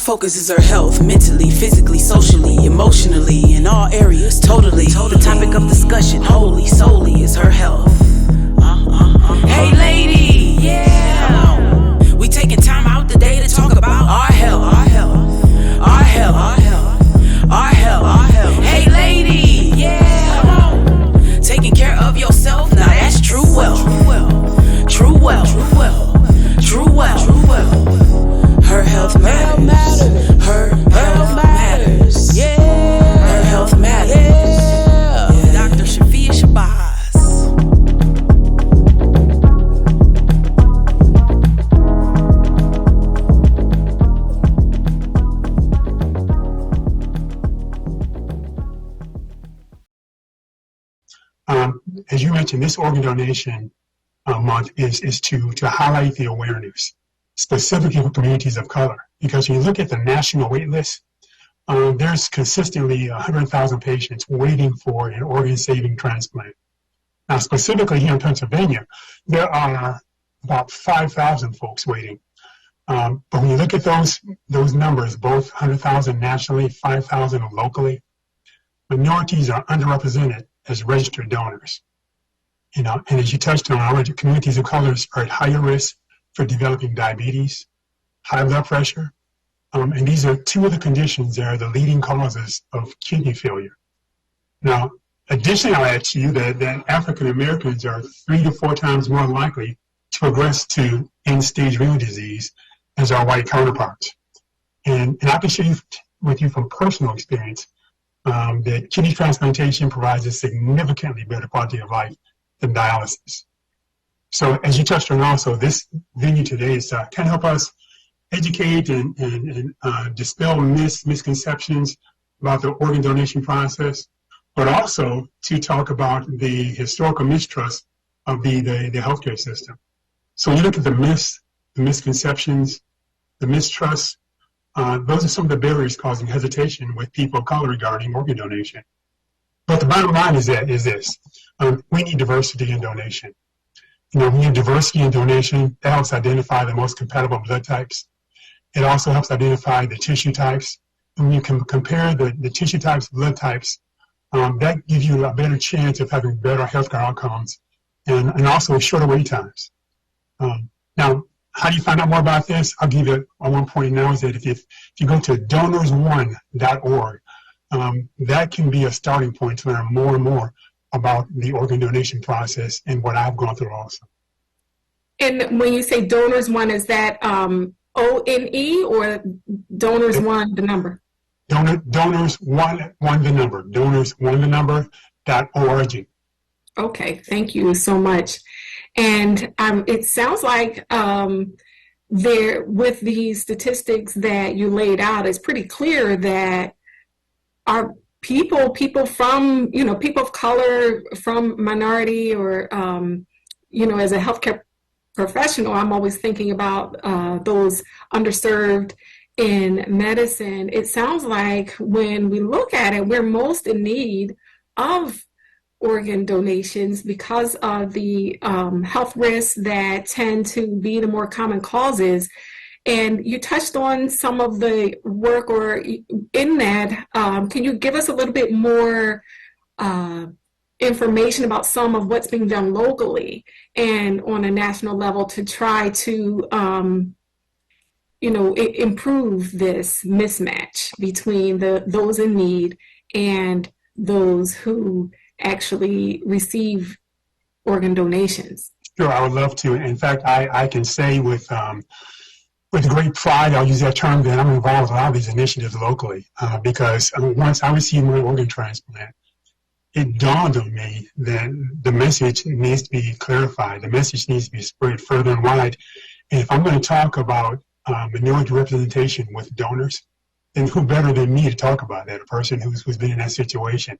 focus is her health, mentally, physically, socially, emotionally, in all areas, totally. The topic of discussion, wholly, solely, is her health. Hey lady, yeah. We taking time out today to talk about our health, our health, our health, our health, our health, our health. Hey lady, yeah. Come on. Taking care of yourself, now that's true wealth. True wealth, true wealth, true wealth, true wealth. Her health matters. Her health matters. Yeah. Her health matters. Yeah. Dr. Safiyya Shabazz. As you mentioned, this organ donation month is to highlight the awareness, specifically for communities of color. Because when you look at the national wait list, there's consistently 100,000 patients waiting for an organ-saving transplant. Now, specifically here in Pennsylvania, there are about 5,000 folks waiting. But when you look at those numbers, both 100,000 nationally, 5,000 locally, minorities are underrepresented as registered donors. And as you touched on already, communities of color are at higher risk for developing diabetes, high blood pressure, and these are two of the conditions that are the leading causes of kidney failure. Now, additionally, I'll add to you that African Americans are 3 to 4 times more likely to progress to end-stage renal disease as our white counterparts. And I can share with you from personal experience that kidney transplantation provides a significantly better quality of life than dialysis. So as you touched on also, this venue today is to kind of help us educate and dispel misconceptions about the organ donation process, but also to talk about the historical mistrust of the healthcare system. So when you look at the myths, the misconceptions, the mistrust, those are some of the barriers causing hesitation with people of color regarding organ donation. But the bottom line is this. We need diversity in donation. We need diversity in donation. That helps identify the most compatible blood types. It also helps identify the tissue types. And when you can compare the tissue types, blood types, that gives you a better chance of having better healthcare outcomes and also shorter wait times. Now, how do you find out more about this? I'll give you one point now is that if you go to donorsone.org, that can be a starting point to learn more and more about the organ donation process and what I've gone through also. And when you say Donors One, is that O-N-E or Donors One, the number? Donors One the number. Donors One the number.org. Okay, thank you so much. And it sounds like there, with these statistics that you laid out, it's pretty clear that our people from, people of color, from minority, or, as a healthcare professional, I'm always thinking about those underserved in medicine. It sounds like when we look at it, we're most in need of organ donations because of the health risks that tend to be the more common causes. And you touched on some of the work, or in that, can you give us a little bit more information about some of what's being done locally and on a national level to try to, improve this mismatch between those in need and those who actually receive organ donations? Sure, I would love to. In fact, I can say with great pride, I'll use that term, that I'm involved in a lot of these initiatives locally because once I received my organ transplant, it dawned on me that the message needs to be clarified. The message needs to be spread further and wide. And if I'm going to talk about minority representation with donors, then who better than me to talk about that, a person who's been in that situation.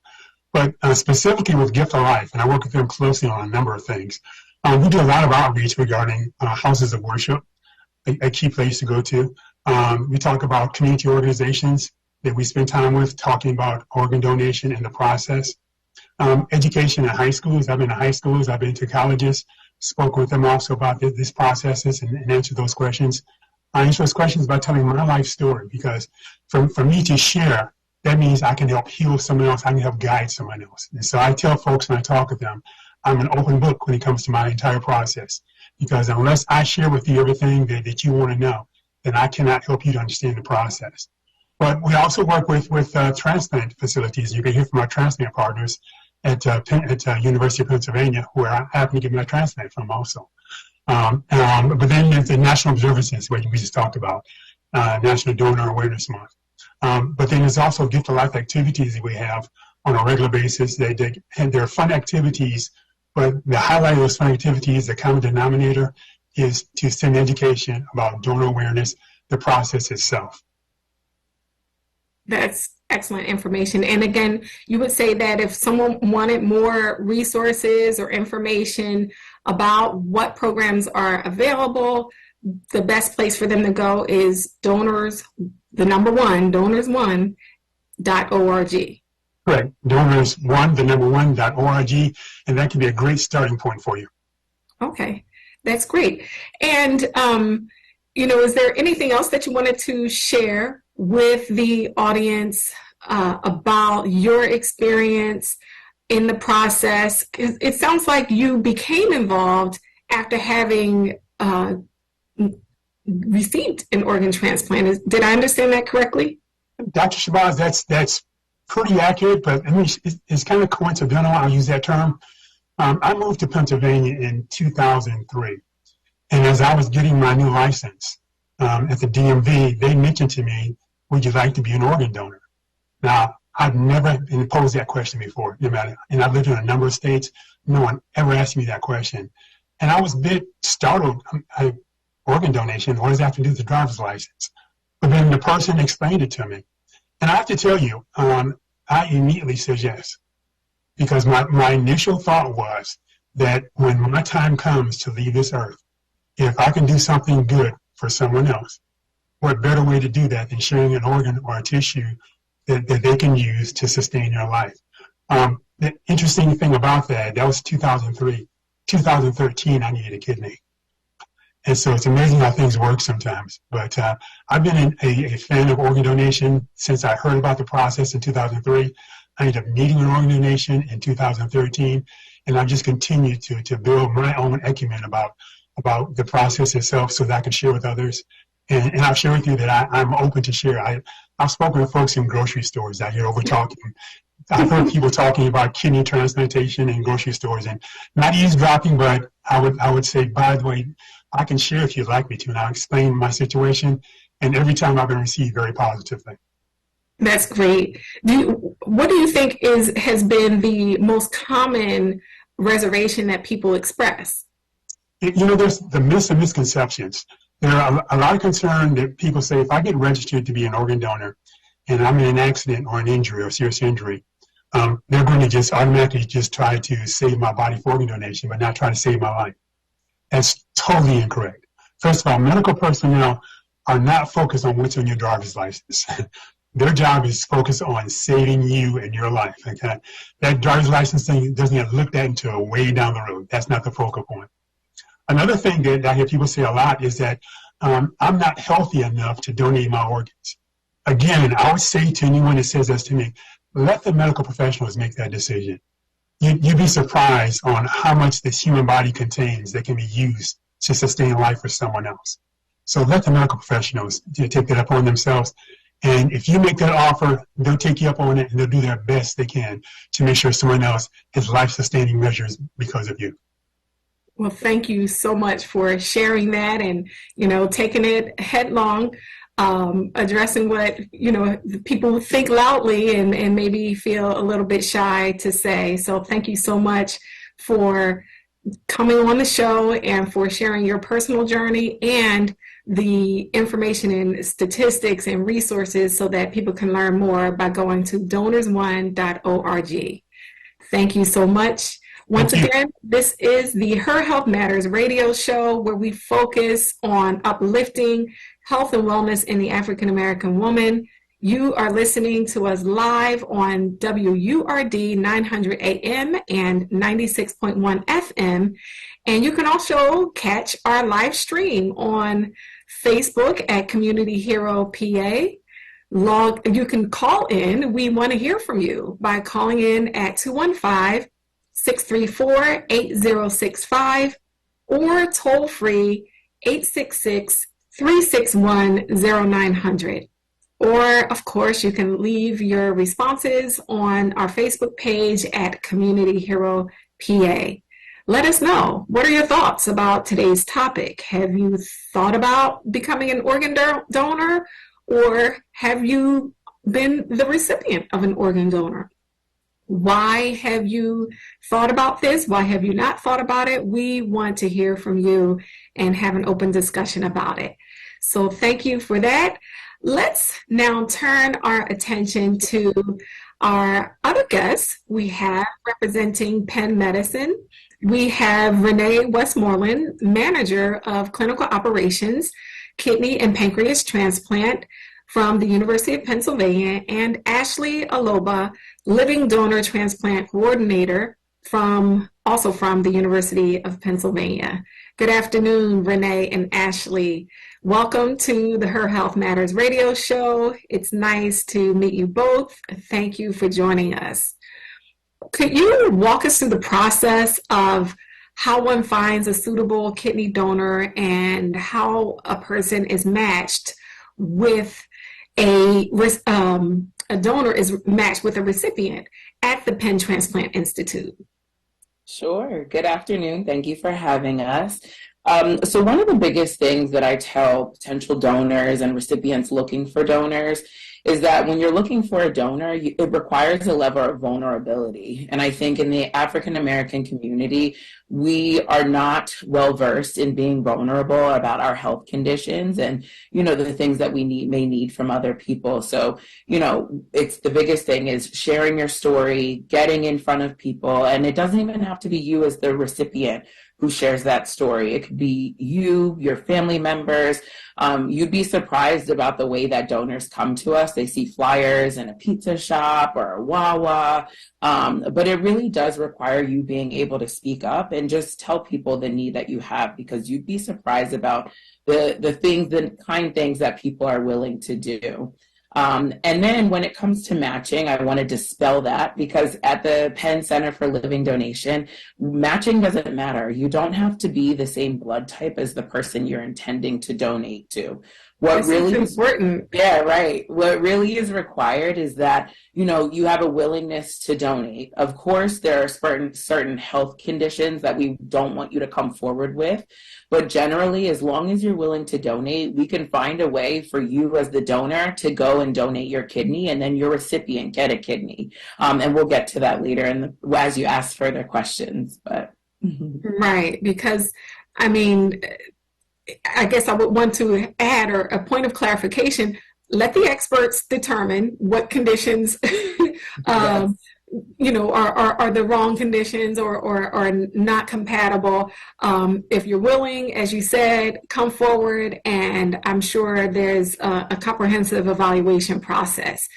But specifically with Gift of Life, and I work with them closely on a number of things, we do a lot of outreach regarding houses of worship, a key place to go to. We talk about community organizations that we spend time with, talking about organ donation and the process. Education in high schools. I've been to high schools, I've been to colleges, spoke with them also about these processes and answered those questions. I answer those questions by telling my life story, because for me to share, that means I can help heal someone else. I can help guide someone else. And so I tell folks when I talk with them, I'm an open book when it comes to my entire process, because unless I share with you everything that you want to know, then I cannot help you to understand the process. But we also work with transplant facilities. You can hear from our transplant partners at University of Pennsylvania, where I happen to get my transplant from also. But then there's the National Observances, what we just talked about, National Donor Awareness Month. But then there's also gift of life activities that we have on a regular basis. They're fun activities, but the highlight of those fun activities, the common denominator, is to send education about donor awareness, the process itself. That's excellent information. And again, you would say that if someone wanted more resources or information about what programs are available, the best place for them to go is donors1.org. Correct. Donors1.org, and that can be a great starting point for you. Okay, that's great. And, is there anything else that you wanted to share with the audience about your experience in the process? It sounds like you became involved after having received an organ transplant. Did I understand that correctly? Dr. Shabazz, that's pretty accurate, but I mean, it's kind of coincidental. I'll use that term. I moved to Pennsylvania in 2003, and as I was getting my new license at the DMV, they mentioned to me, "Would you like to be an organ donor?" Now, I've never been posed that question before, no matter, and I've lived in a number of states. No one ever asked me that question, and I was a bit startled. Organ donation, what does that have to do with the driver's license? But then the person explained it to me. And I have to tell you, I immediately said yes. Because my initial thought was that when my time comes to leave this earth, if I can do something good for someone else, what better way to do that than sharing an organ or a tissue that they can use to sustain their life? The interesting thing about that was 2003. 2013, I needed a kidney. And so it's amazing how things work sometimes. But I've been a fan of organ donation since I heard about the process in 2003. I ended up needing an organ donation in 2013, and I've just continued to build my own acumen about the process itself so that I can share with others. And I'll share with you that I'm open to share. I've spoken to folks in grocery stores out here over talking. I've heard people talking about kidney transplantation in grocery stores, and not eavesdropping, but I would say, by the way, I can share if you'd like me to, and I'll explain my situation. And every time I've been received very positively. That's great. What do you think has been the most common reservation that people express? There's the myths and misconceptions. There are a lot of concern that people say, if I get registered to be an organ donor and I'm in an accident or an injury or serious injury, they're going to just automatically just try to save my body for organ donation, but not try to save my life. That's totally incorrect. First of all, medical personnel are not focused on what's on your driver's license. Their job is focused on saving you and your life. Okay? That driver's license thing doesn't get looked at until way down the road. That's not the focal point. Another thing that I hear people say a lot is that I'm not healthy enough to donate my organs. Again, I would say to anyone that says this to me, let the medical professionals make that decision. You'd be surprised on how much this human body contains that can be used to sustain life for someone else. So let the medical professionals take that upon themselves. And if you make that offer, they'll take you up on it, and they'll do their best they can to make sure someone else has life-sustaining measures because of you. Well, thank you so much for sharing that and, taking it headlong. Addressing what, people think loudly and maybe feel a little bit shy to say. So thank you so much for coming on the show and for sharing your personal journey and the information and statistics and resources so that people can learn more by going to donors1.org. Thank you so much. Once again, this is the Her Health Matters radio show where we focus on uplifting health and wellness in the African American woman. You are listening to us live on WURD 900 AM and 96.1 FM. And you can also catch our live stream on Facebook at Community Hero PA. You can call in. We want to hear from you by calling in at 215-634-8065 or toll free 866-361-0900. Or, of course, you can leave your responses on our Facebook page at Community Hero PA. Let us know. What are your thoughts about today's topic? Have you thought about becoming an organ donor, or have you been the recipient of an organ donor? Why have you thought about this? Why have you not thought about it? We want to hear from you and have an open discussion about it. So thank you for that. Let's now turn our attention to our other guests we have representing Penn Medicine. We have Renee Westmoreland, Manager of Clinical Operations, Kidney and Pancreas Transplant from the University of Pennsylvania, and Ashley Aloba, Living Donor Transplant Coordinator also from the University of Pennsylvania. Good afternoon, Renee and Ashley. Welcome to the Her Health Matters radio show. It's nice to meet you both. Thank you for joining us. Could you walk us through the process of how one finds a suitable kidney donor and how a person is matched with a donor is matched with a recipient at the Penn Transplant Institute? Sure. Good afternoon. Thank you for having us. So one of the biggest things that I tell potential donors and recipients looking for donors is that when you're looking for a donor, it requires a level of vulnerability. And I think in the African American community, we are not well versed in being vulnerable about our health conditions and, the things that we may need from other people. So, it's the biggest thing is sharing your story, getting in front of people. And it doesn't even have to be you as the recipient who shares that story. It could be you, your family members. You'd be surprised about the way that donors come to us. They see flyers in a pizza shop or a Wawa, but it really does require you being able to speak up and just tell people the need that you have, because you'd be surprised about the kind things that people are willing to do. And then when it comes to matching, I want to dispel that, because at the Penn Center for Living Donation, matching doesn't matter. You don't have to be the same blood type as the person you're intending to donate to. What really is important. Yeah, right. What really is required is that, you have a willingness to donate. Of course, there are certain health conditions that we don't want you to come forward with. But generally, as long as you're willing to donate, we can find a way for you as the donor to go and donate your kidney, and then your recipient get a kidney. And we'll get to that later as you ask further questions. But Right, because, I guess I would want to add a point of clarification. Let the experts determine what conditions yes. Are the wrong conditions or not compatible. If you're willing, as you said, come forward, and I'm sure there's a comprehensive evaluation process.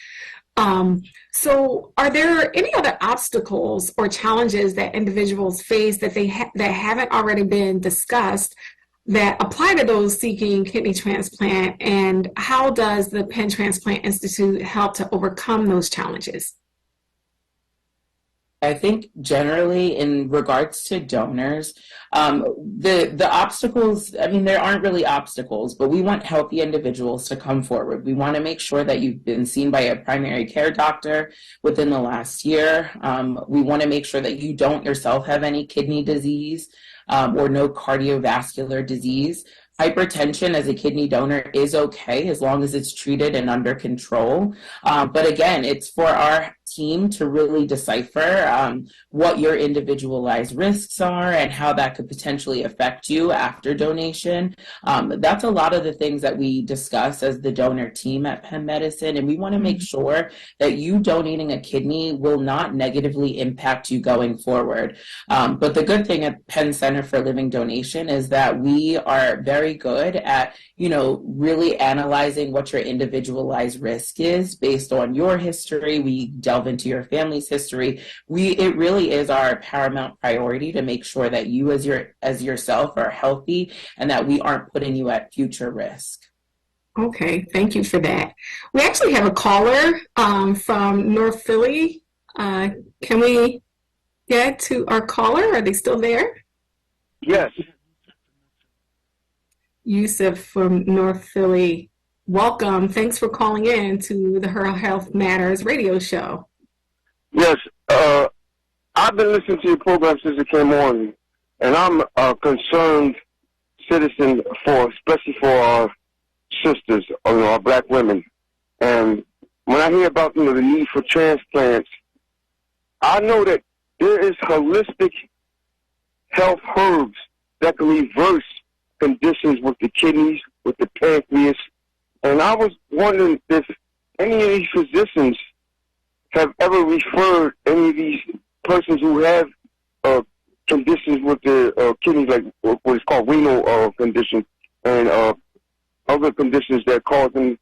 So are there any other obstacles or challenges that individuals face that that haven't already been discussed that apply to those seeking kidney transplant, and how does the Penn Transplant Institute help to overcome those challenges? I think generally in regards to donors, the obstacles, there aren't really obstacles, but we want healthy individuals to come forward. We want to make sure that you've been seen by a primary care doctor within the last year. We want to make sure that you don't yourself have any kidney disease or no cardiovascular disease. Hypertension as a kidney donor is okay as long as it's treated and under control. But again, it's for our team to really decipher what your individualized risks are and how that could potentially affect you after donation. That's a lot of the things that we discuss as the donor team at Penn Medicine, and we want to make sure that you donating a kidney will not negatively impact you going forward. But the good thing at Penn Center for Living Donation is that we are very good at, really analyzing what your individualized risk is based on your history. We delve into your family's history. It really is our paramount priority to make sure that you as yourself are healthy and that we aren't putting you at future risk. Okay, thank you for that. We actually have a caller from North Philly. Can we get to our caller? Are they still there? Yes. Yusuf from North Philly. Welcome. Thanks for calling in to the Her Health Matters radio show. Yes. I've been listening to your program since it came on, and I'm a concerned citizen especially for our sisters, our black women. And when I hear about, the need for transplants, I know that there is holistic health herbs that can reverse conditions with the kidneys, with the pancreas. And I was wondering if any of these physicians have ever referred any of these persons who have conditions with their kidneys, like what is called renal conditions, and other conditions that cause them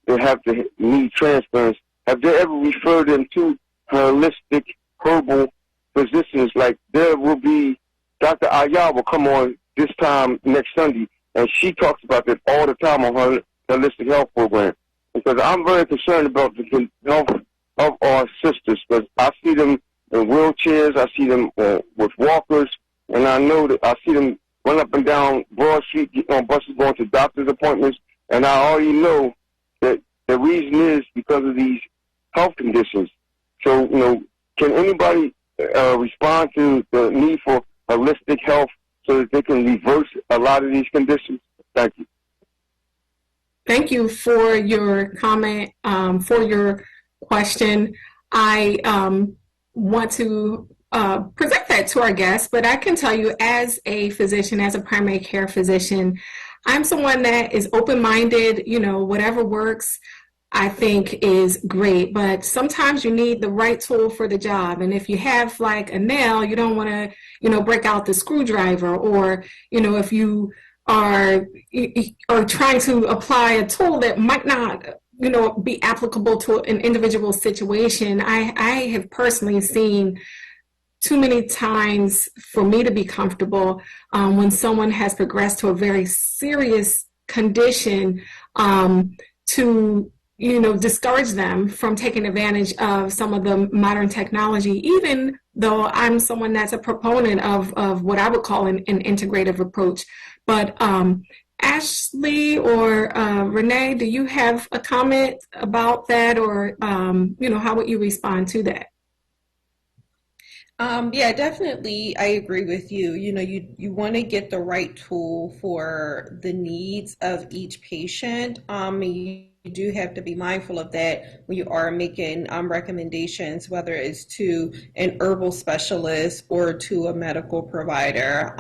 to have to need transplants. Have they ever referred them to holistic herbal physicians? Like there will be Dr. Ayah will come on this time next Sunday, and she talks about that all the time on her holistic health program. Because I'm very concerned about the health of our sisters, because I see them in wheelchairs, I see them with walkers, and I know that I see them run up and down Broad Street, getting on buses, going to doctor's appointments, and I already know that the reason is because of these health conditions. So, can anybody respond to the need for holistic health so that they can reverse a lot of these conditions? Thank you. Thank you for your comment, for your question. I want to present that to our guests, but I can tell you as a physician, as a primary care physician, I'm someone that is open-minded, whatever works, I think is great, but sometimes you need the right tool for the job. And if you have like a nail, you don't want to, break out the screwdriver, or, if you are trying to apply a tool that might not, be applicable to an individual situation. I have personally seen too many times for me to be comfortable when someone has progressed to a very serious condition to discourage them from taking advantage of some of the modern technology, even though I'm someone that's a proponent of what I would call an integrative approach. But Ashley or Renee, do you have a comment about that, or how would you respond to that? Yeah, definitely. I agree with you. You want to get the right tool for the needs of each patient. And you do have to be mindful of that when you are making recommendations, whether it's to an herbal specialist or to a medical provider.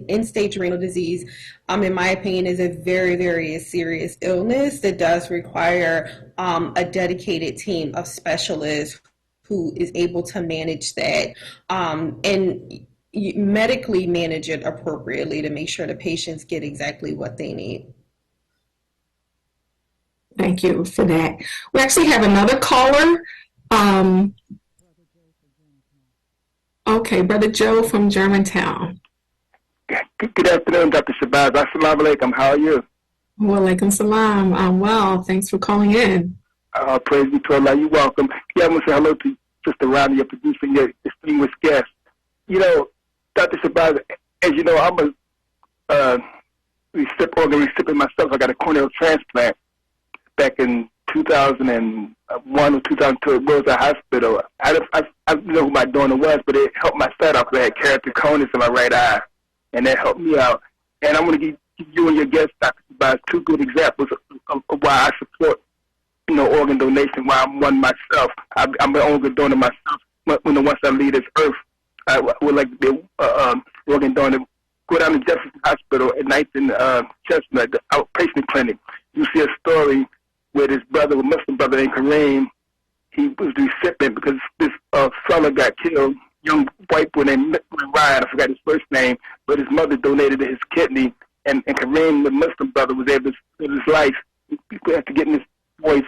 End-stage renal disease, in my opinion, is a very, very serious illness that does require a dedicated team of specialists who is able to manage that and medically manage it appropriately to make sure the patients get exactly what they need. Thank you for that. We actually have another caller. Okay, Brother Joe from Germantown. Good afternoon, Dr. Shabazz. Assalamu alaikum. How are you? Wa alaikum salam. I'm well. Thanks for calling in. Praise be to Allah. You're welcome. Yeah, I want to say hello to Sister Ronnie, your producer, your distinguished guest. Dr. Shabazz, as you know, I'm a recipient myself. I got a corneal transplant back in 2001 or 2002 at Rosa Hospital. I didn't know who my donor was, but it helped my sight out because I had keratoconus in my right eye, and that helped me out. And I'm going to give you and your guest, Dr. Shabazz, two good examples of why I support organ donation, why I'm one myself. I'm an organ donor myself. Once I leave this earth, I would like to be an organ donor. Go down to Jefferson Hospital at night in Chestnut, the outpatient clinic. You see a story where this brother, a Muslim brother named Kareem, he was the recipient because this fella got killed, young white boy named Ryan, I forgot his first name, but his mother donated his kidney, and Kareem, the Muslim brother, was able to save his life after getting this boy's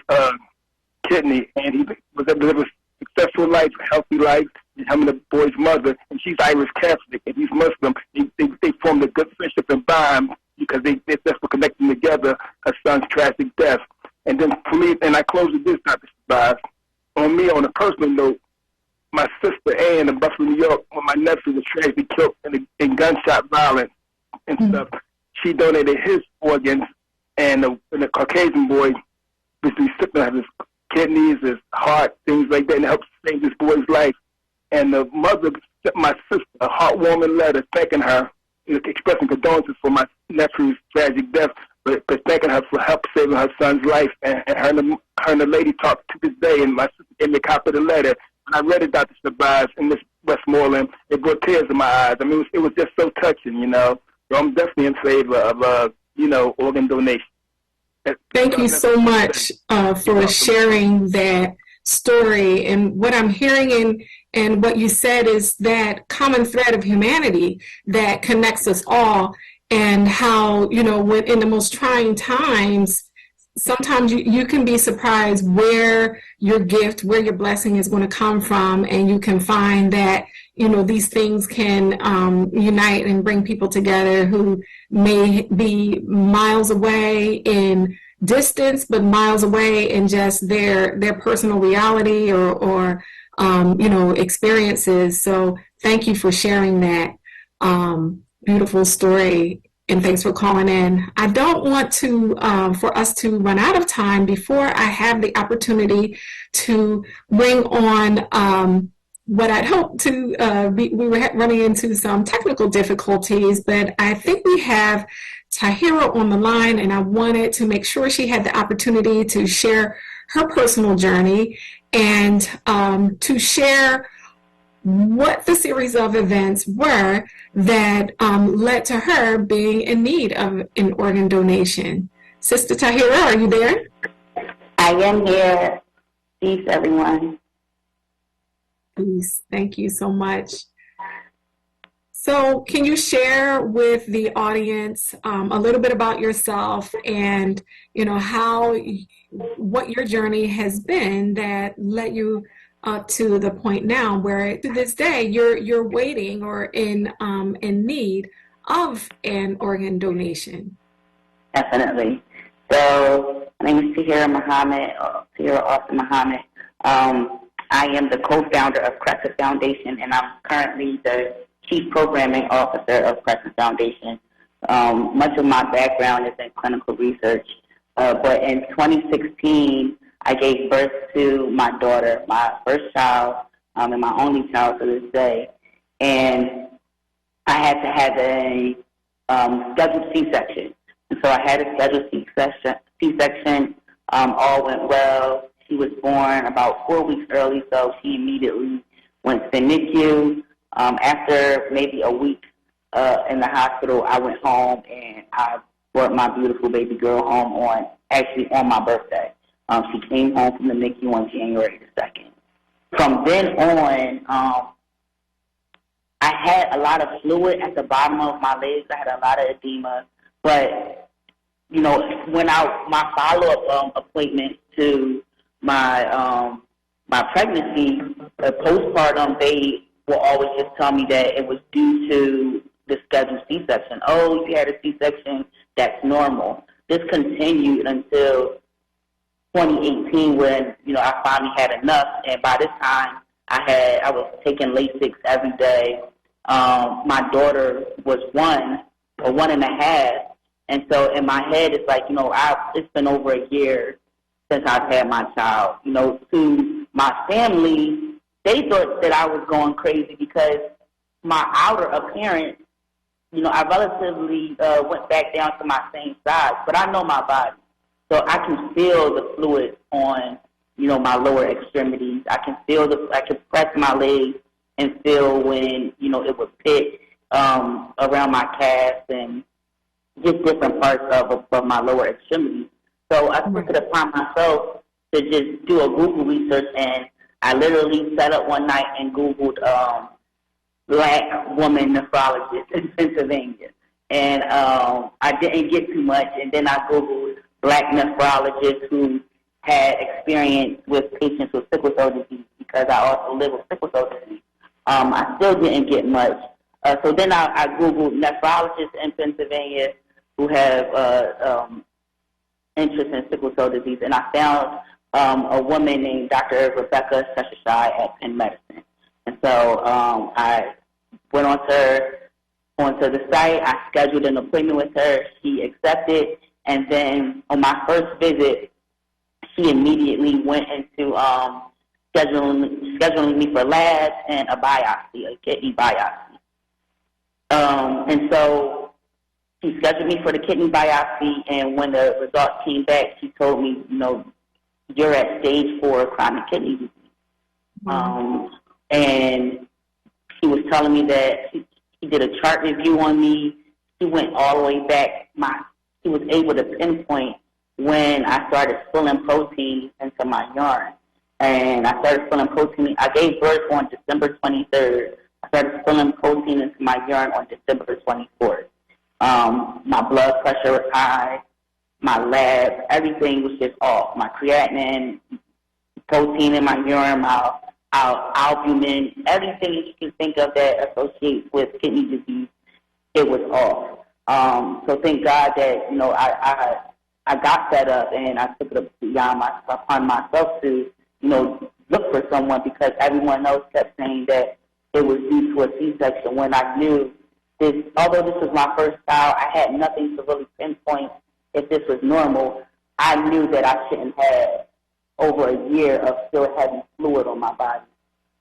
kidney, and he was able to live a successful life, a healthy life, and him and the boy's mother, and she's Irish Catholic, and he's Muslim. They formed a good friendship and bond because that's what connected them together, her son's tragic death. And then for me, and I close with this, Dr. Shabazz, on me, on a personal note, my sister Ann in Buffalo, New York, when my nephew was tragically killed in gunshot violence and stuff, she donated his organs, and the Caucasian boy basically sick of his kidneys, his heart, things like that, and it helped save this boy's life. And the mother sent my sister a heartwarming letter thanking her, expressing condolences for my nephew's tragic death, but thanking her for help saving her son's life. And her and the lady talked to this day, and my sister gave me a copy of the letter. When I read it, Dr. Shabazz, in this Westmoreland, it brought tears in my eyes. I mean, it was just so touching, you know. So I'm definitely in favor of, organ donation. Thank you so much for sharing that story. And what I'm hearing and what you said is that common thread of humanity that connects us all, and how, when in the most trying times, sometimes you can be surprised where your gift, where your blessing is going to come from, and you can find that, these things can unite and bring people together who may be miles away in distance, but miles away in just their personal reality or experiences. So thank you for sharing that beautiful story. And thanks for calling in. I don't want to, for us to run out of time before I have the opportunity to bring on what I'd hoped to, we were running into some technical difficulties, but I think we have Tahira on the line, and I wanted to make sure she had the opportunity to share her personal journey and to share what the series of events were that led to her being in need of an organ donation. Sister Tahira, are you there? I am here. Peace, everyone. Peace. Thank you so much. So can you share with the audience a little bit about yourself and, what your journey has been that led you to the point now where to this day you're waiting or in need of an organ donation? Definitely. So my name is Tahira Muhammad, or Tahira Austin Muhammad. I am the co-founder of Crescent Foundation, and I'm currently the Chief Programming Officer of Crescent Foundation. Much of my background is in clinical research, but in 2016, I gave birth to my daughter, my first child, and my only child to this day. And I had to have a scheduled C-section. And so I had a scheduled C-section. All went well. She was born about 4 weeks early, so she immediately went to the NICU. After maybe a week in the hospital, I went home and I brought my beautiful baby girl home on my birthday. She came home from the NICU on January the 2nd. From then on, I had a lot of fluid at the bottom of my legs. I had a lot of edema. But, when my follow-up appointment to my pregnancy, postpartum, they will always just tell me that it was due to the scheduled C-section. Oh, you had a C-section, that's normal. This continued until 2018 when, I finally had enough. And by this time, I was taking Lasix every day. My daughter was 1 or 1.5. And so in my head, it's like, it's been over a year since I've had my child. To my family, they thought that I was going crazy because my outer appearance, I relatively went back down to my same size, but I know my body. So I can feel the fluid on, my lower extremities. I can press my legs and feel when, it would pit around my calves and just different parts of my lower extremities. So I took it upon myself to just do a Google research, and I literally sat up one night and Googled Black woman nephrologist in Pennsylvania. and I didn't get too much. And then I Googled black nephrologists who had experience with patients with sickle cell disease, because I also live with sickle cell disease. I still didn't get much. So then I Googled nephrologists in Pennsylvania who have interest in sickle cell disease, and I found a woman named Dr. Rebecca Seshashai at Penn Medicine. And so I went onto the site. I scheduled an appointment with her. She accepted, and then on my first visit, she immediately went into scheduling me for labs and a biopsy, a kidney biopsy. And so she scheduled me for the kidney biopsy, and when the results came back, she told me, you're at stage 4 chronic kidney disease. And she was telling me that she did a chart review on me. She went all the way back. She was able to pinpoint when I started spilling protein into my urine. And I started spilling protein. I gave birth on December 23rd. I started spilling protein into my urine on December 24th. My blood pressure was high. My lab, everything was just off. My creatinine, protein in my urine, my albumin, everything you can think of that associates with kidney disease, it was off. So thank God that, I got set up, and I took it upon myself to, look for someone, because everyone else kept saying that it was due to a C-section, when I knew this, although this was my first child, I had nothing to really pinpoint if this was normal. I knew that I shouldn't have over a year of still having fluid on my body.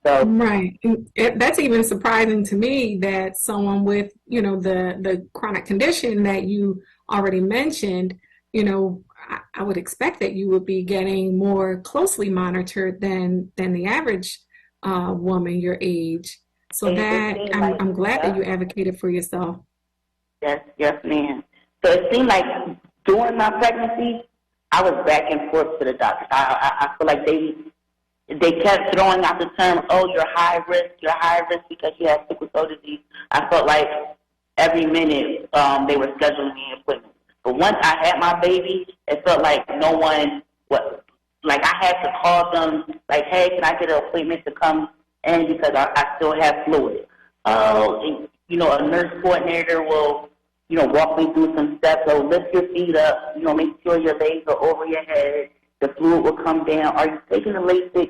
So, right. That's even surprising to me that someone with, the chronic condition that you already mentioned, I would expect that you would be getting more closely monitored than the average woman your age. So I'm glad that you advocated for yourself. Yes, ma'am. So it seemed like during my pregnancy, I was back and forth to the doctor. I feel like they kept throwing out the term, you're high risk because you have sickle cell disease. I felt like every minute they were scheduling me an appointment. But once I had my baby, it felt like no one, I had to call them, like, hey, can I get an appointment to come in because I still have fluid? A nurse coordinator will, walk me through some steps. So lift your feet up, make sure your legs are over your head. The fluid will come down. Are you taking the Lasix?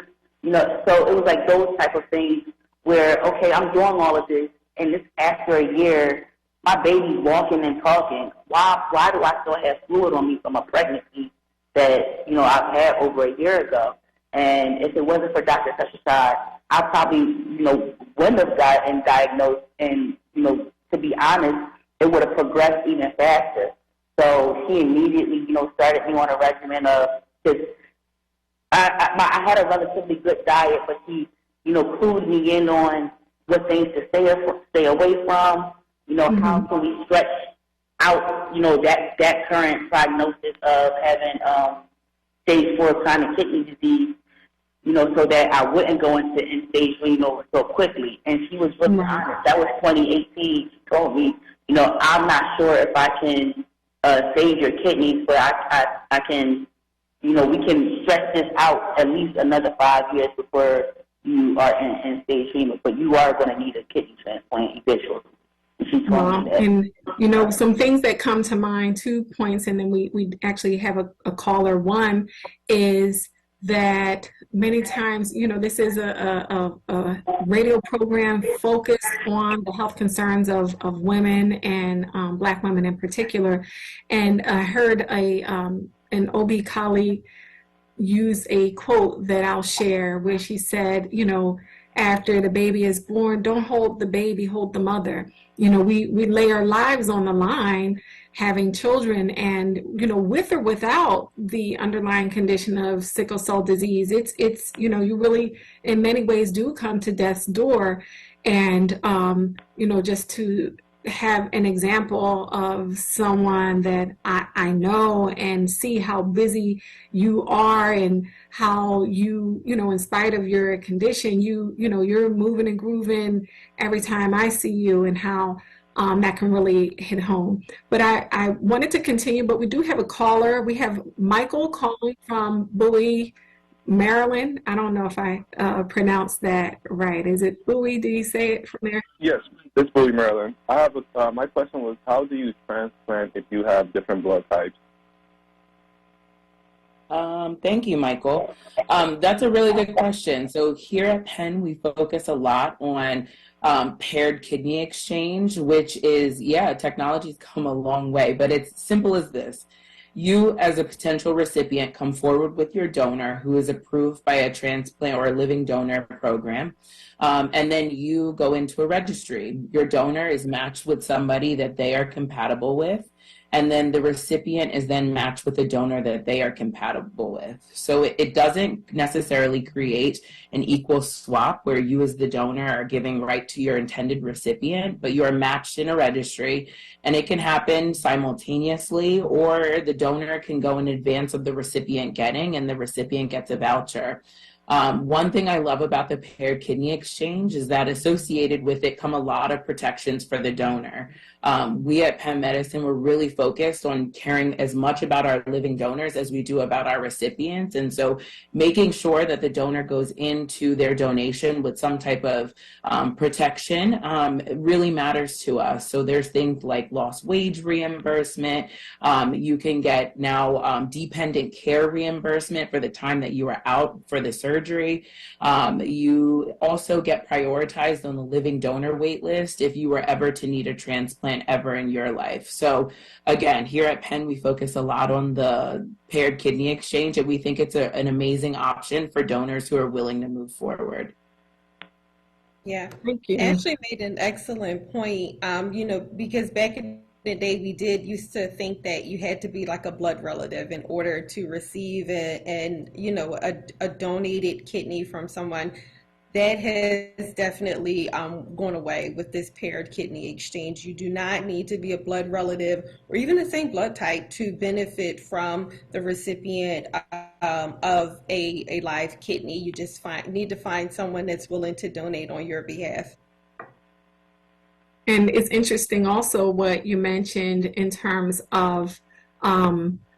So it was like those type of things where, okay, I'm doing all of this, and this after a year, my baby's walking and talking. Why do I still have fluid on me from a pregnancy that, I've had over a year ago? And if it wasn't for Dr. Seshashai, I probably, wouldn't have gotten diagnosed. And, to be honest, it would have progressed even faster. So he immediately, started me on a regimen of just, I had a relatively good diet, but he, clued me in on what things to stay away from, how can we stretch out, that current prognosis of having stage 4 chronic kidney disease, so that I wouldn't go into end-stage renal so quickly. And she was really honest. That was 2018. She told me, I'm not sure if I can save your kidneys, but I can, we can stretch this out at least another 5 years before you are in end-stage renal. But you are going to need a kidney transplant eventually. And, some things that come to mind, 2 points, and then we actually have a caller. One is that many times, this is a radio program focused on the health concerns of women and Black women in particular. And I heard an OB colleague use a quote that I'll share where she said, after the baby is born, don't hold the baby, hold the mother. We lay our lives on the line having children, and, with or without the underlying condition of sickle cell disease, it's you really, in many ways, do come to death's door. And, just to have an example of someone that I know and see how busy you are and how you, in spite of your condition, you're moving and grooving every time I see you, and how that can really hit home. But I wanted to continue, but we do have a caller. We have Michael calling from Bowie, Maryland. I don't know if I pronounced that right. Is it Bowie? Do you say it from there? Yes, it's Bowie, Maryland. I have my question was, how do you transplant if you have different blood types? Thank you, Michael. That's a really good question. So here at Penn, we focus a lot on paired kidney exchange, which is, technology's come a long way, but it's simple as this. You, as a potential recipient, come forward with your donor who is approved by a transplant or a living donor program, and then you go into a registry. Your donor is matched with somebody that they are compatible with, and then the recipient is then matched with a donor that they are compatible with. So it doesn't necessarily create an equal swap where you as the donor are giving right to your intended recipient, but you are matched in a registry, and it can happen simultaneously, or the donor can go in advance of the recipient getting, and the recipient gets a voucher. One thing I love about the paired kidney exchange is that associated with it come a lot of protections for the donor. We at Penn Medicine, we're really focused on caring as much about our living donors as we do about our recipients. And so making sure that the donor goes into their donation with some type of protection really matters to us. So there's things like lost wage reimbursement. You can get now dependent care reimbursement for the time that you are out for the surgery. You also get prioritized on the living donor wait list if you were ever to need a transplant ever in your life. So again, here at Penn, we focus a lot on the paired kidney exchange, and we think it's an amazing option for donors who are willing to move forward. Yeah, Thank you. Ashley made an excellent point, because back in the day, we used to think that you had to be like a blood relative in order to receive a donated kidney from someone. That has definitely gone away with this paired kidney exchange. You do not need to be a blood relative or even the same blood type to benefit from the recipient of a live kidney. You just need to find someone that's willing to donate on your behalf. And it's interesting also what you mentioned in terms of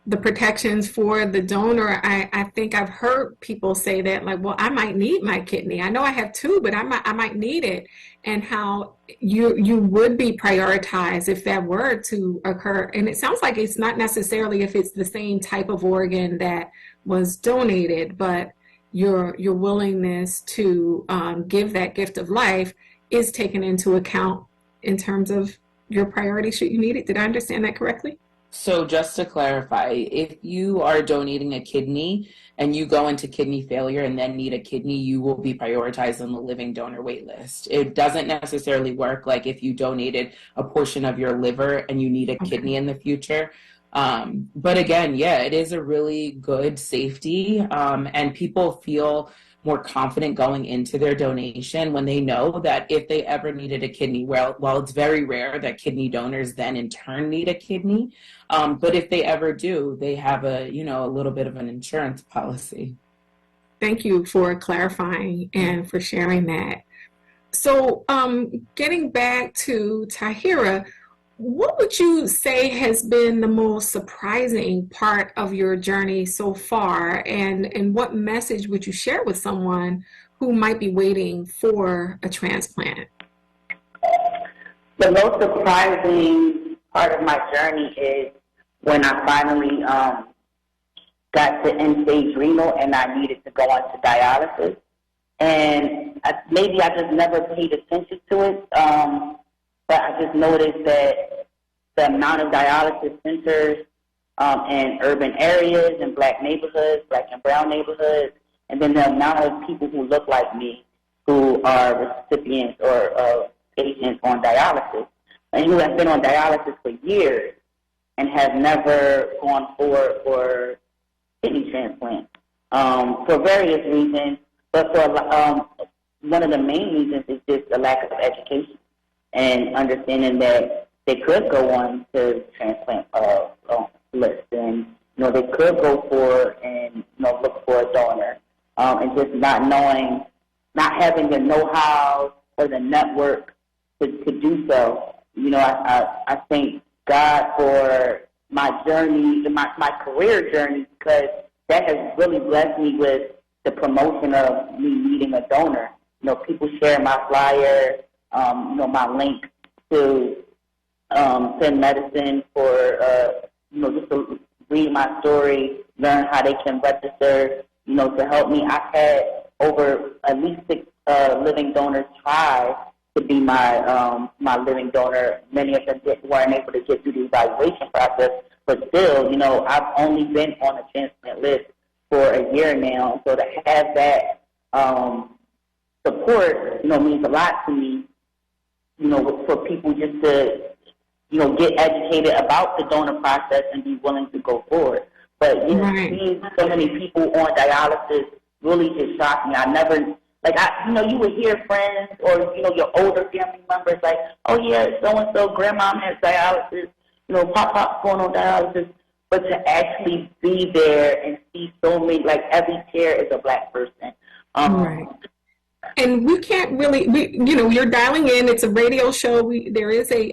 the protections for the donor. I think I've heard people say that, like, well, I might need my kidney. I know I have two, but I might need it. And how you would be prioritized if that were to occur. And it sounds like it's not necessarily if it's the same type of organ that was donated, but your willingness to give that gift of life is taken into account in terms of your priority should you need it. Did I understand that correctly? So just to clarify, if you are donating a kidney and you go into kidney failure and then need a kidney, you will be prioritized on the living donor wait list. It doesn't necessarily work like if you donated a portion of your liver and you need a kidney in the future. But again, it is a really good safety, and people feel more confident going into their donation when they know that if they ever needed a kidney, while it's very rare that kidney donors then in turn need a kidney, but if they ever do, they have a little bit of an insurance policy. Thank you for clarifying and for sharing that. So getting back to Tahira, what would you say has been the most surprising part of your journey so far? And what message would you share with someone who might be waiting for a transplant? The most surprising part of my journey is when I finally got to end-stage renal and I needed to go on to dialysis. And maybe I just never paid attention to it. But I just noticed that the amount of dialysis centers in urban areas and black neighborhoods, black and brown neighborhoods, and then the amount of people who look like me who are recipients or patients on dialysis and who have been on dialysis for years and have never gone forward for kidney transplant for various reasons. But for one of the main reasons is just the lack of education and understanding that they could go on to transplant list, and they could go for and look for a donor, and just not having the know-how or the network to do so. I thank God for my journey, my career journey, because that has really blessed me with the promotion of me meeting a donor. People share my flyer, my link to send medicine for, just to read my story, learn how they can register, to help me. I've had over at least 6 living donors try to be my living donor. Many of them weren't able to get through the evaluation process, but still, I've only been on a transplant list for a year now. So to have that support, means a lot to me, for people just to, get educated about the donor process and be willing to go forward. But seeing so many people on dialysis really just shocked me. I never, you would hear friends or, your older family members like, oh yeah, so-and-so, grandma has dialysis, pop going on dialysis. But to actually be there and see so many, every chair is a Black person. Right. And we can't really, you're dialing in. It's a radio show. There is a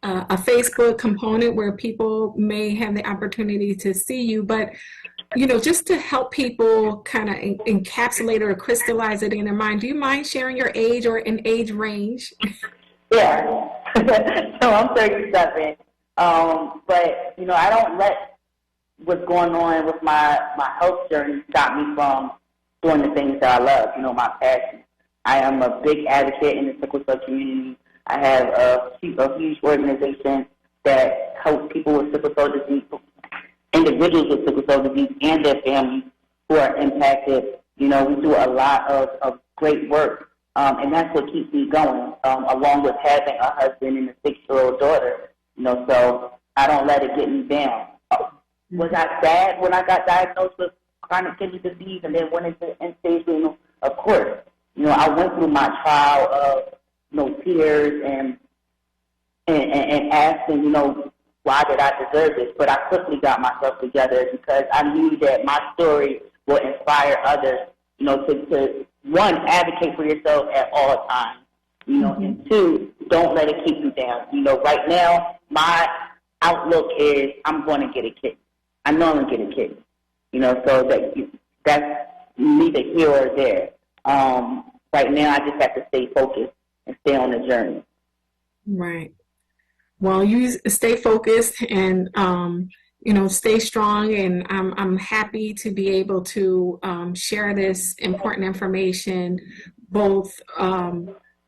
Facebook component where people may have the opportunity to see you. But, just to help people kind of encapsulate or crystallize it in their mind, do you mind sharing your age or an age range? Yeah. So I'm 37. But, I don't let what's going on with my health journey stop me from doing the things that I love, my passion. I am a big advocate in the sickle cell community. I have a huge organization that helps people with sickle cell disease, individuals with sickle cell disease and their families who are impacted. We do a lot of great work, and that's what keeps me going, along with having a husband and a 6-year-old daughter. So I don't let it get me down. Was I sad when I got diagnosed with chronic kidney disease and then went into end-stage renal? Of course. I went through my trial of, tears and asking, why did I deserve this? But I quickly got myself together because I knew that my story will inspire others, to one, advocate for yourself at all times, and 2, don't let it keep you down. Right now, my outlook is I'm going to get a kidney. I know I'm going to get a kidney, so that's neither here or there. Right now, I just have to stay focused and stay on the journey. Right. Well, you stay focused and, stay strong. And I'm happy to be able to share this important information, both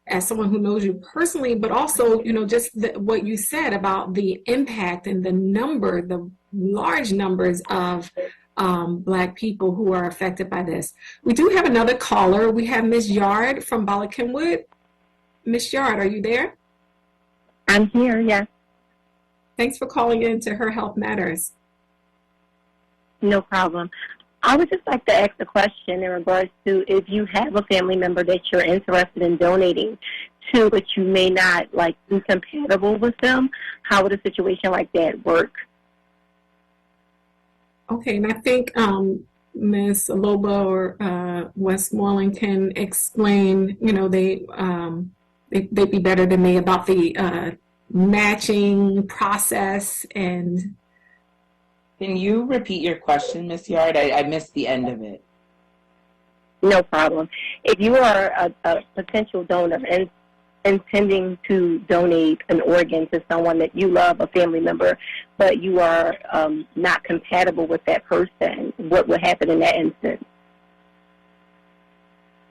as someone who knows you personally, but also, just what you said about the impact and the large numbers of Black people who are affected by this. We do have another caller. We have Ms. Yard from Bala Cynwyd. Ms. Yard, are you there? I'm here, yes. Thanks for calling in to Her Health Matters. No problem. I would just like to ask a question in regards to if you have a family member that you're interested in donating to, but you may not be compatible with them, how would a situation like that work? Okay, and I think Ms. Loba or Westmoreland can explain, they'd be better than me about the matching process. And can you repeat your question, Ms. Yard? I missed the end of it. No problem. If you are a potential donor and intending to donate an organ to someone that you love, a family member, but you are not compatible with that person, what would happen in that instance?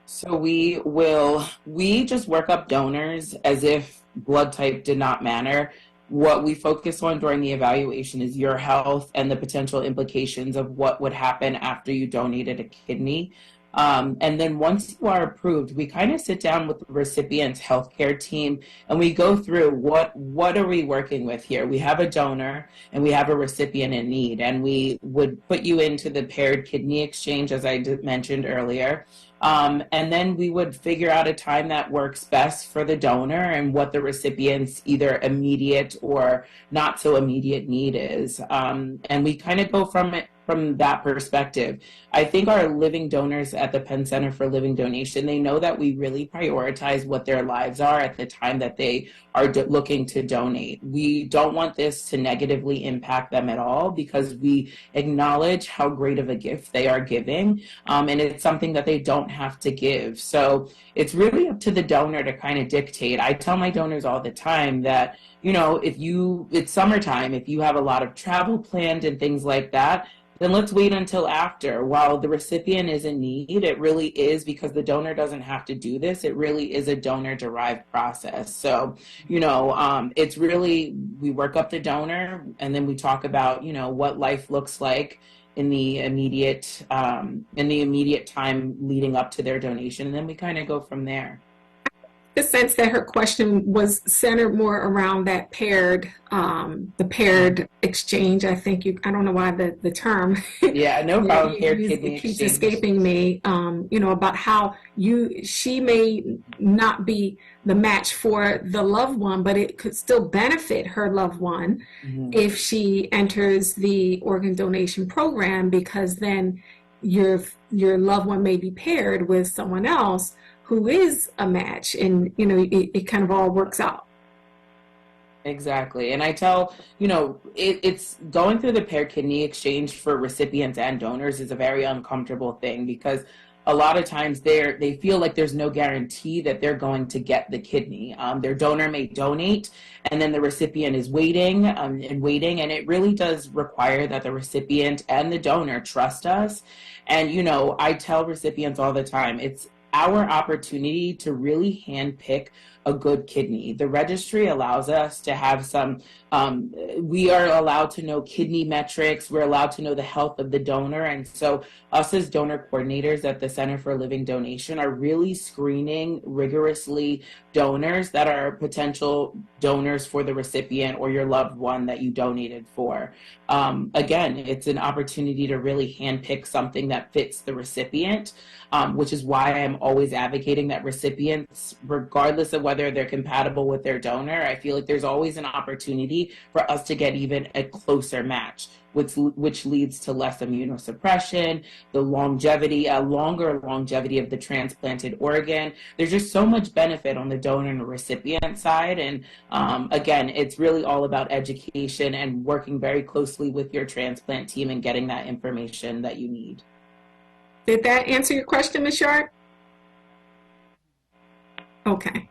So we just work up donors as if blood type did not matter. What we focus on during the evaluation is your health and the potential implications of what would happen after you donated a kidney. And then once you are approved, we kind of sit down with the recipient's healthcare team and we go through what are we working with here? We have a donor and we have a recipient in need, and we would put you into the paired kidney exchange, as I mentioned earlier. And then we would figure out a time that works best for the donor and what the recipient's either immediate or not so immediate need is. And we kind of go from from that perspective. I think our living donors at the Penn Center for Living Donation, they know that we really prioritize what their lives are at the time that they are looking to donate. We don't want this to negatively impact them at all, because we acknowledge how great of a gift they are giving, and it's something that they don't have to give. So it's really up to the donor to kind of dictate. I tell my donors all the time that, you know, it's summertime, if you have a lot of travel planned and things like that, then let's wait until after. While the recipient is in need, it really is, because the donor doesn't have to do this. It really is a donor-derived process. So, you know, it's really, we work up the donor, and then we talk about, you know, what life looks like in the immediate time leading up to their donation, and then we kind of go from there. The sense that her question was centered more around that paired exchange. I think I don't know why the term. Yeah, no problem. Paired kidney it keeps exchange. escaping me. You know, about how she may not be the match for the loved one, but it could still benefit her loved one if she enters the organ donation program, because then your loved one may be paired with someone else who is a match, and you know, it kind of all works out. Exactly. And I tell, you know, it's going through the paired kidney exchange for recipients and donors is a very uncomfortable thing, because a lot of times they feel like there's no guarantee that they're going to get the kidney. Their donor may donate, and then the recipient is waiting, and it really does require that the recipient and the donor trust us. And, you know, I tell recipients all the time, it's our opportunity to really handpick a good kidney. The registry allows us to have some, we are allowed to know kidney metrics, we're allowed to know the health of the donor, and so us as donor coordinators at the Center for Living Donation are really screening rigorously donors that are potential donors for the recipient or your loved one that you donated for. Again, it's an opportunity to really handpick something that fits the recipient, which is why I'm always advocating that recipients, regardless of whether they're compatible with their donor, I feel like there's always an opportunity for us to get even a closer match, which leads to less immunosuppression, the longevity, a longer longevity of the transplanted organ. There's just so much benefit on the donor and the recipient side. And again, it's really all about education and working very closely with your transplant team and getting that information that you need. Did that answer your question, Ms. Sharp? Okay.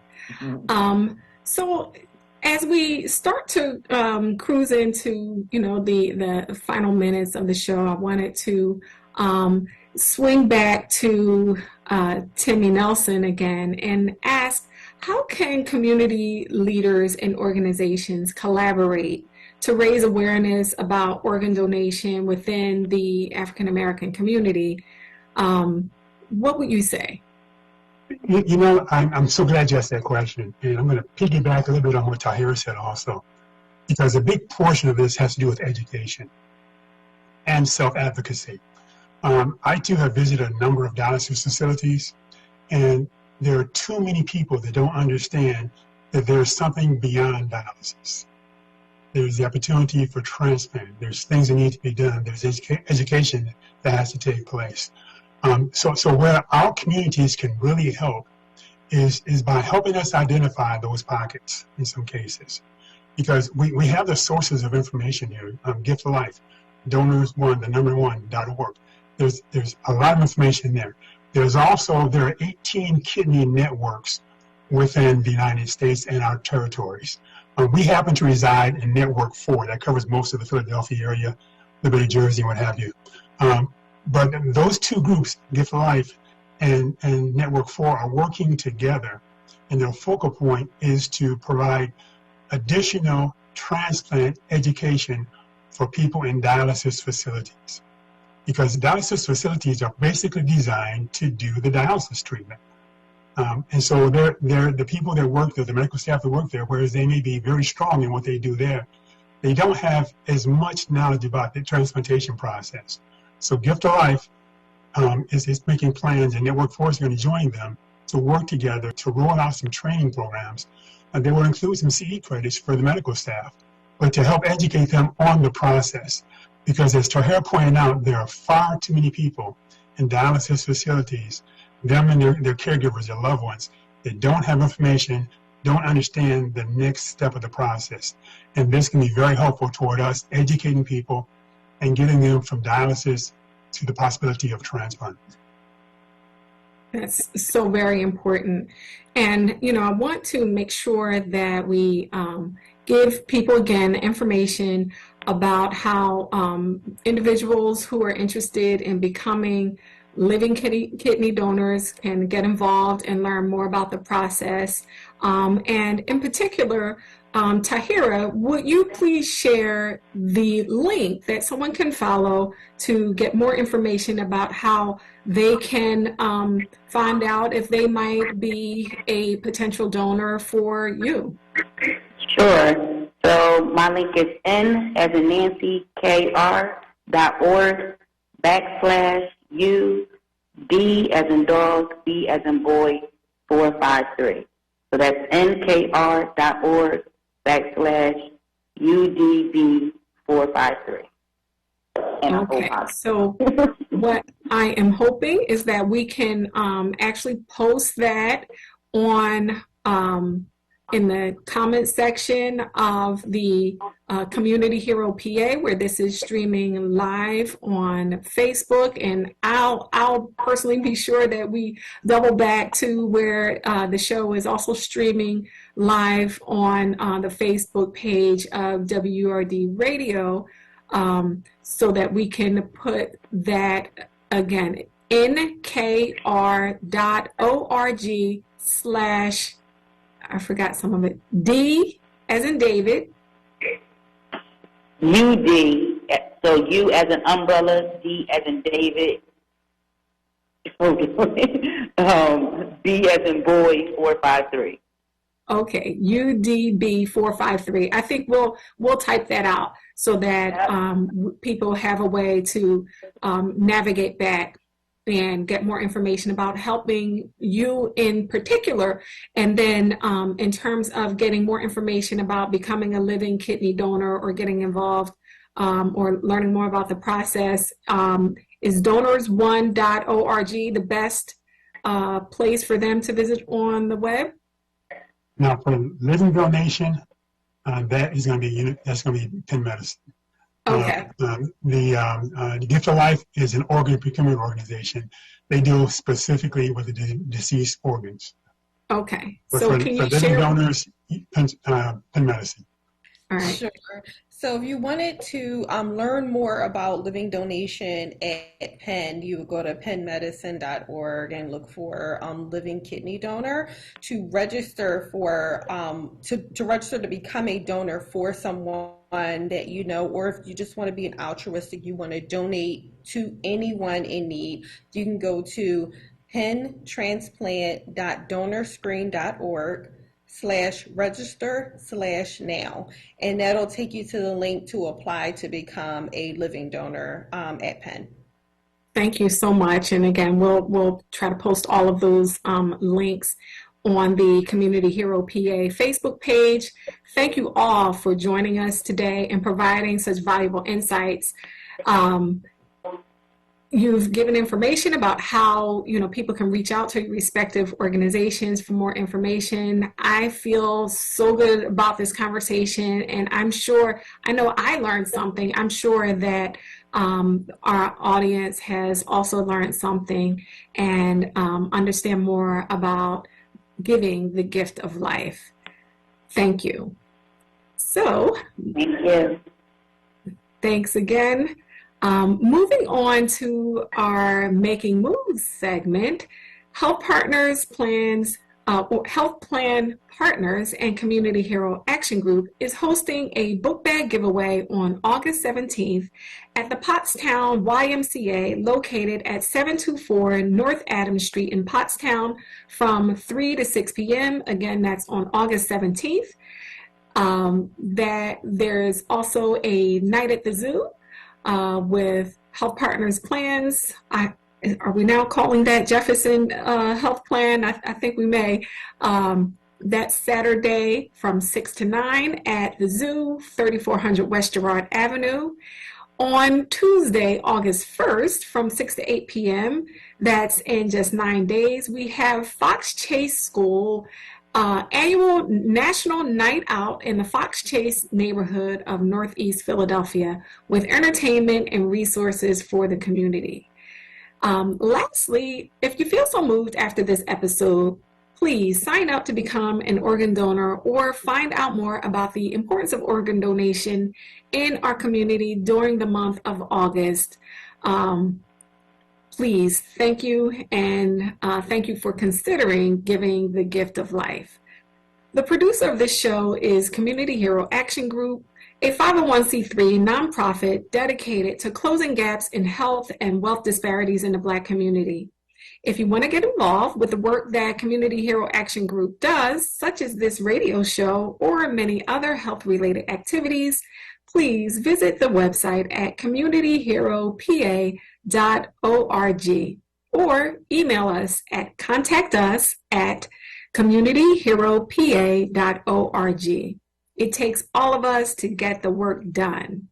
So as we start to cruise into, you know, the final minutes of the show, I wanted to swing back to Timmy Nelson again and ask, how can community leaders and organizations collaborate to raise awareness about organ donation within the African American community? What would you say? You know, I'm so glad you asked that question. And I'm going to piggyback a little bit on what Tahira said also, because a big portion of this has to do with education and self-advocacy. I too have visited a number of dialysis facilities, and there are too many people that don't understand that there's something beyond dialysis. There's the opportunity for transplant. There's things that need to be done. There's education that has to take place. So where our communities can really help is by helping us identify those pockets in some cases. Because we have the sources of information here, Gift for Life, donors1.org. There's a lot of information there. There are 18 kidney networks within the United States and our territories. We happen to reside in Network 4. That covers most of the Philadelphia area, Liberty, Jersey, what have you. But those two groups, Gift for Life and Network 4, are working together, and their focal point is to provide additional transplant education for people in dialysis facilities. Because dialysis facilities are basically designed to do the dialysis treatment. And so they're the people that work there, the medical staff that work there, whereas they may be very strong in what they do there, they don't have as much knowledge about the transplantation process. So Gift of Life is making plans, and Network 4 is going to join them to work together to roll out some training programs. And they will include some CE credits for the medical staff, but to help educate them on the process. Because as Tahir pointed out, there are far too many people in dialysis facilities, them and their caregivers, their loved ones, that don't have information, don't understand the next step of the process. And this can be very helpful toward us educating people and getting them from dialysis to the possibility of transplant. That's so very important. And, you know, I want to make sure that we give people, again, information about how individuals who are interested in becoming living kidney donors can get involved and learn more about the process. And in particular, Tahira, would you please share the link that someone can follow to get more information about how they can find out if they might be a potential donor for you? Sure. So my link is N as in Nancy, KR.org /U D as in dog, B as in boy, 453. So that's nkr.org /UDB 453. Okay, so what I am hoping is that we can actually post that on in the comment section of the Community Hero PA, where this is streaming live on Facebook, and I'll personally be sure that we double back to where the show is also streaming live on the Facebook page of WURD Radio, so that we can put that again, nkr.org/ I forgot some of it. D as in David. UD, so U as in umbrella, D as in David, B as in boy, 453. Okay, UDB 453. I think we'll type that out so that people have a way to navigate back and get more information about helping you in particular. And then in terms of getting more information about becoming a living kidney donor or getting involved or learning more about the process, is donors1.org the best place for them to visit on the web? Now, for living donation, that's going to be Penn Medicine. Okay. The Gift of Life is an organ procurement organization. They deal specifically with the deceased organs. Okay. But So for can you living share? donors, Penn Medicine. All right. Sure. So if you wanted to learn more about living donation at Penn, you would go to pennmedicine.org and look for living kidney donor to register for to register to become a donor for someone that you know, or if you just want to be an altruistic, you want to donate to anyone in need, you can go to penntransplant.donorscreen.org/register/now, and that'll take you to the link to apply to become a living donor at Penn. Thank you so much. And again, we'll try to post all of those links on the Community Hero PA Facebook page. Thank you all for joining us today and providing such valuable insights. You've given information about how, you know, people can reach out to respective organizations for more information. I feel so good about this conversation, and I know I learned something. I'm sure that our audience has also learned something and understand more about giving the gift of life. Thank you. So, Thank you. Thanks again. Moving on to our Making Moves segment, Health Plan Partners and Community Hero Action Group is hosting a book bag giveaway on August 17th at the Pottstown YMCA located at 724 North Adams Street in Pottstown from 3 to 6 p.m. Again, that's on August 17th. That there's also a night at the zoo with Health Partners Plans. Are we now calling that Jefferson Health Plan? I think we may. That's Saturday from 6 to 9 at the zoo, 3400 West Girard Avenue. On Tuesday, August 1st, from 6 to 8 p.m., that's in just 9 days, we have Fox Chase School annual National Night Out in the Fox Chase neighborhood of Northeast Philadelphia with entertainment and resources for the community. Lastly, if you feel so moved after this episode, please sign up to become an organ donor or find out more about the importance of organ donation in our community during the month of August. Please, thank you, and thank you for considering giving the gift of life. The producer of this show is Community Hero Action Group, a 501c3 nonprofit dedicated to closing gaps in health and wealth disparities in the Black community. If you want to get involved with the work that Community Hero Action Group does, such as this radio show or many other health-related activities, please visit the website at communityheropa.org or email us at contactus@communityheropa.org. It takes all of us to get the work done.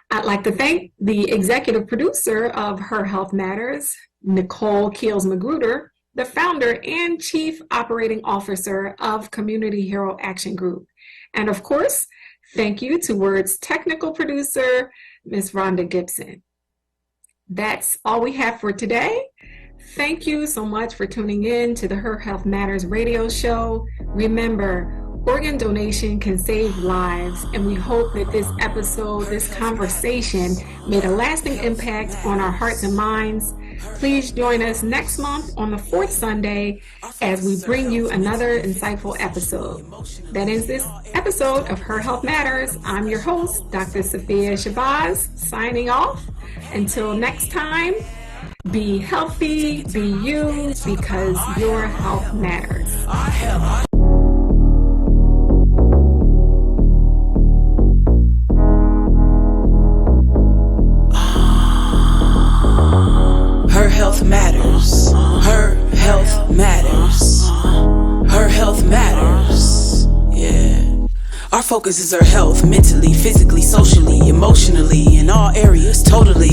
I'd like to thank the executive producer of Her Health Matters, Nicole-Keels McGruder, the founder and chief operating officer of Community Hero Action Group. And of course, thank you to WURD's technical producer, Ms. Rhonda Gibson. That's all we have for today. Thank you so much for tuning in to the Her Health Matters radio show. Remember, organ donation can save lives, and we hope that this episode, this conversation, made a lasting impact on our hearts and minds. Please join us next month on the fourth Sunday as we bring you another insightful episode. That ends this episode of Her Health Matters. I'm your host, Dr. Safiyya Shabazz, signing off. Until next time, be healthy, be you, because your health matters. Her health matters. Her health matters. Her health matters. Yeah. Our focus is her health, mentally, physically, socially, emotionally, in all areas, totally.